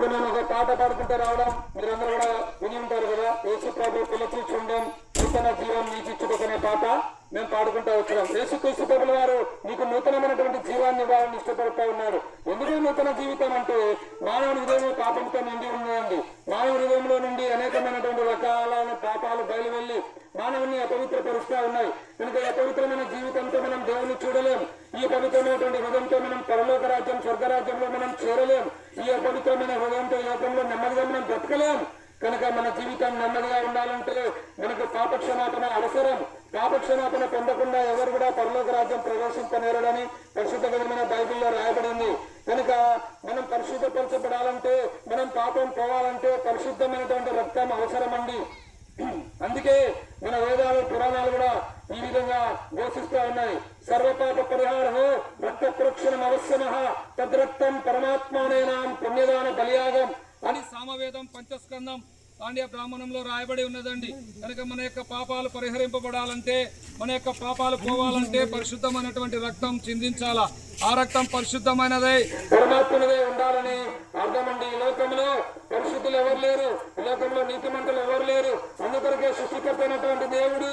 ఇప్పుడు మేము ఒక పాట పాడుకుంటూ రావడం మీరందరూ కూడా విని ఉంటారు కదా. యేసుప్రభు పిలిచి చూడడం నూతన జీవం నీకిచ్చుటనే పాట మేము పాడుకుంటూ వచ్చాం. యేసుక్రీస్తు ప్రభుల వారు నీకు నూతనమైనటువంటి జీవాన్ని ఇవ్వాలని ఇష్టపడుతూ ఉన్నాడు. ఎందుకు నూతన జీవితం అంటే మానవుని హృదయంలో పాపంతో నిండి ఉన్నదండి. మానవ హృదయంలో నుండి అనేకమైనటువంటి రకాలైన పాపాలు బయలువెళ్ళి మానవుని అపవిత్రపరుస్తూ ఉన్నాయి. కనుక అపవిత్రమైన జీవితంతో మనం దేవుని చూడలేం. ఈ పవిత్రమైనటువంటి హృదయంతో మనం పరలోక రాజ్యం స్వర్గరాజ్యంలో మనం చేరలేం. ఈ అపవిత్రమైన హృదయంతో లోకంలో నెమ్మదిగా మనం బ్రతకలేం. కనుక మన జీవితం నెమ్మదిగా ఉండాలంటే మనకు పాపక్షమాపణ అవసరం. పాపక్షమాపణ పొందకుండా ఎవరు కూడా పరలోక రాజ్యం ప్రవేశింపనేరడని పరిశుద్ధ గ్రంథమైన బైబిల్లో రాయబడింది. కనుక మనం పరిశుద్ధపరచబడాలంటే మనం పాపం పోవాలంటే పరిశుద్ధమైనటువంటి రక్తం అవసరమండి. అందుకే మన వేదాలు పురాణాలు కూడా ఈ విధంగా ఘోషిస్తూ ఉన్నాయి. సర్వపాప పరిహారో రక్త ప్రోక్షణం అవశ్యమః తద్రక్తం పరమాత్మానేనాం పుణ్యదాన బలియాగం అని సామవేదం పంచస్కందం పాండ్య బ్రాహ్మణంలో రాయబడి ఉన్నదండి. కనుక మన యొక్క పాపాలు పరిహరింపబడాలంటే మన యొక్క పాపాలు పోవాలంటే పరిశుద్ధమైనటువంటి రక్తం చిందించాలా. ఆ రక్తం పరిశుద్ధమైనదే పరమాత్మనదే ఉండాలని అర్థమండి. ఈ లోకంలో పరిశుద్ధులు ఎవరు లేరు, ఈ లోకంలో నీతిమంతులు ఎవరు లేరు. అందుకొరకే సృష్టికర్త అయినటువంటి దేవుడు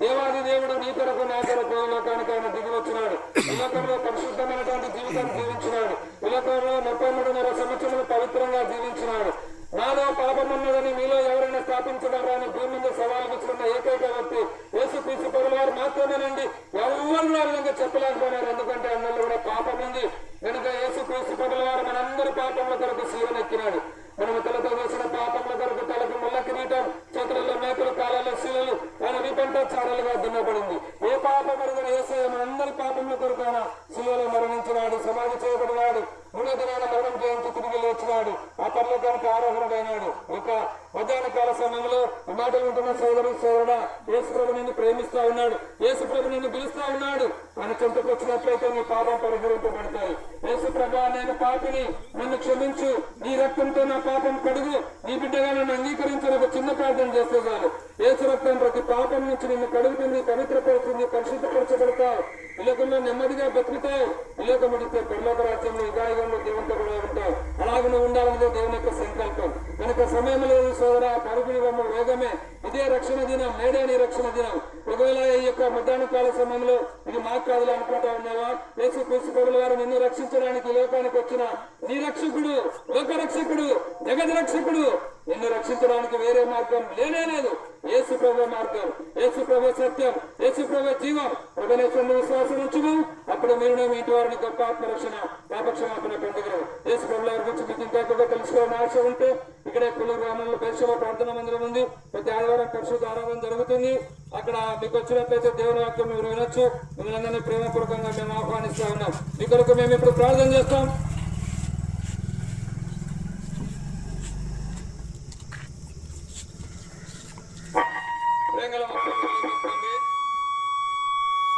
దేవాది దేవుడు నీ కొరకు నా కొరకు ఈ లోకానికి ఆయన దిగి వచ్చినాడు. ఈ లోకంలో పరిశుద్ధమైనటువంటి జీవితం జీవించినాడు. ఈ లోకంలో 33.5 సంవత్సరాలు పవిత్రంగా జీవించినాడు. నాలో పాపం ఉన్నదని మీలో ఎవరైనా స్థాపించగలరా అని భూమి మీద సవాలు విచ్చుకున్న ఏకైక వ్యక్తి యేసుక్రీస్తు ప్రభుల వారు మాత్రమేనండి. ఎవరు ఆ విధంగా చెప్పలేకపోయినారు. ఎందుకంటే అందులో కూడా పాపం ఉంది. కనుక యేసుక్రీస్తు ప్రభుల వారు మనందరి పాపంల కొరకు శిలువనెక్కినాడు. మనము తలతో వేసిన పాపంల కొరకు తలకు ముళ్ళ కిరీటం, చేతులలో మేకలు, కాళ్ళలో శిలలు, ఆయన విపంట చారలుగా దున్నబడింది. ఏ పాపం మరుగని యేసయ్య మనందరి పాపంల కొరకు ఆయన శిలువలో మరణించినాడు, సమాధి చేయబడినాడు, 3వ దినాన మరణం జయంతి తిరిగి లేచినాడు, ఆ పరలోకానికి ఆరోహణమైనాడు. ఇక మధ్యాహ్న కాల సమయంలో ఈ మాటలు ఉంటున్న సోదరుడా, యేసు ప్రభు నిన్ను ప్రేమిస్తా ఉన్నాడు, యేసు ప్రభు నిన్ను పిలుస్తా ఉన్నాడు. ఆయన చెంతకు వచ్చినట్లయితే నీ పాపం పరిహరింపబడతాయి. యేసు ప్రభు నేను పాపిని, నన్ను క్షమించు, నీ రక్తంతో నా పాపం కడుగు, నీ బిడ్డగా నన్ను అంగీకరించిన ఒక చిన్న ప్రార్థన చేస్తే చాలు. యేసు రక్తం ప్రతి పాపం నుంచి నిన్ను కడుగుతుంది, పవిత్రపరుస్తుంది, పరిశుద్ధపరచబడతావు. ఈ లోకంలో నెమ్మదిగా బతుకుతావు. ఈ లోకం ఉడితే పరలోక రాజ్యంలో యుగాయుగంలో దేవునితో కూడా ఉంటావు. అలాగే నువ్వు ఉండాలనేదే దేవుని యొక్క సంకల్పం. కనుక సమయం లేదు సోదరా, పరుగుని వేగమే. ఇదే రక్షణ దినం, నేడే నీ రక్షణ దినం. ఒకవేళ ఈ యొక్క మధ్యాహ్న కాల సమయంలో ఇది మాకు కాదులు అనుకుంటా ఉన్నావా? యేసుక్రీస్తు ప్రభుల వారు నిన్ను రక్షించడానికి లోకానికి వచ్చిన నీ రక్షకుడు, లోక రక్షకుడు, జగద్ రక్షకుడు. నిన్ను రక్షించడానికి వేరే మార్గం లేనే లేదు. యేసు ప్రభు మార్గం, యేసు ప్రభు సత్యం, యేసు ప్రభు జీవం. ప్రభునేశ్వరుని విశ్వాసం ఉంచుము, అప్పుడు మీరు మీ ఇంటి వారిని గొప్ప ఆత్మరక్షణ పాపక్షమాపణ పొందగలరు. యేసు ప్రభుల వారి గురించి మీకు ఇంకా ఎక్కువగా తెలుసుకోవాలని ఆశ ఉంటే ఇక్కడే కొల్లూరు గ్రామంలో పరిశుభ్ర ప్రార్థన మందిరం ఉంది. ప్రతి ఆదివారం పరిశుద్ధ ఆరాధన జరుగుతుంది. అక్కడ మీకు వచ్చినట్లయితే దేవుని వాక్యం మీరు వినొచ్చు. మిమ్మల్ని ప్రేమపూర్వకంగా మేము ఆహ్వానిస్తా ఉన్నాం. మీ కొరకు మేము ఇప్పుడు ప్రార్థన చేస్తాం.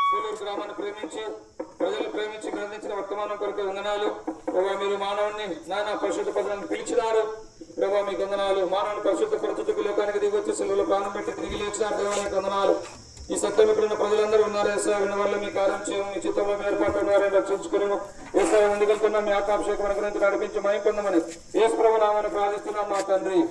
కొల్లూరు గ్రామాన్ని ప్రేమించి ప్రజలు ప్రేమించి గ్రహించిన వర్తమానం కొరకు వందనాలు. ప్రభావ మీరు మానవుని నానా పరిశుద్ధ పదాన్ని పిలిచినారు. ప్రభావ మీకు వందనాలు. మానవుని పరిశుద్ధ పరిస్థితికి లోకానికి దిగి వచ్చి సెలవులో ప్రాణం పెట్టి తిరిగి లేచినారు. దేవానికి వందనాలు. ఈ సత్యం ఇక్కడ ప్రజలందరూ ఉన్నారు. ఏసాయ విన్న వల్ల మీ కార్యం చేయము, మీ చిత్తంలో మీ ఏర్పాటు ఉన్నారని రక్షించుకున్నాము. ఏసాయ ముందుకెళ్తున్నా మీ ఆకాంక్షకు అనుగ్రహించి నడిపించి మహిం పొందమని యేసు ప్రభు నామమున ప్రార్థిస్తున్నాం మా తండ్రి.